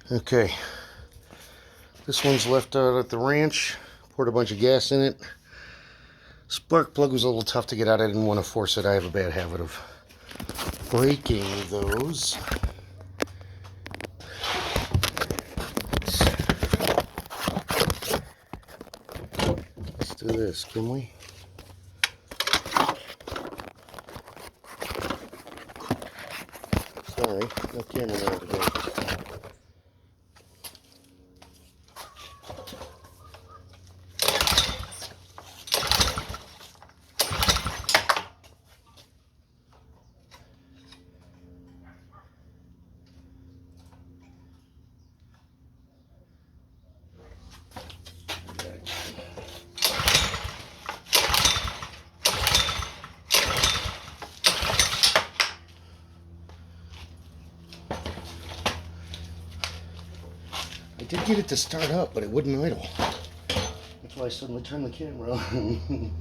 Okay, this one's left out at the ranch. Poured a bunch of gas in it. Spark plug was a little tough to get out. I didn't want to force it. I have a bad habit of breaking those. Let's do this, can we? Sorry, no camera there today. I did get it to start up, but it wouldn't idle. That's why I suddenly turned the camera on.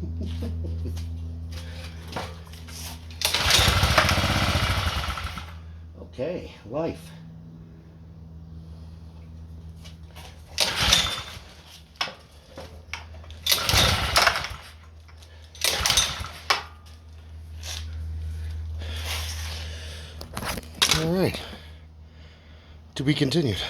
Okay, life. All right. To be continued.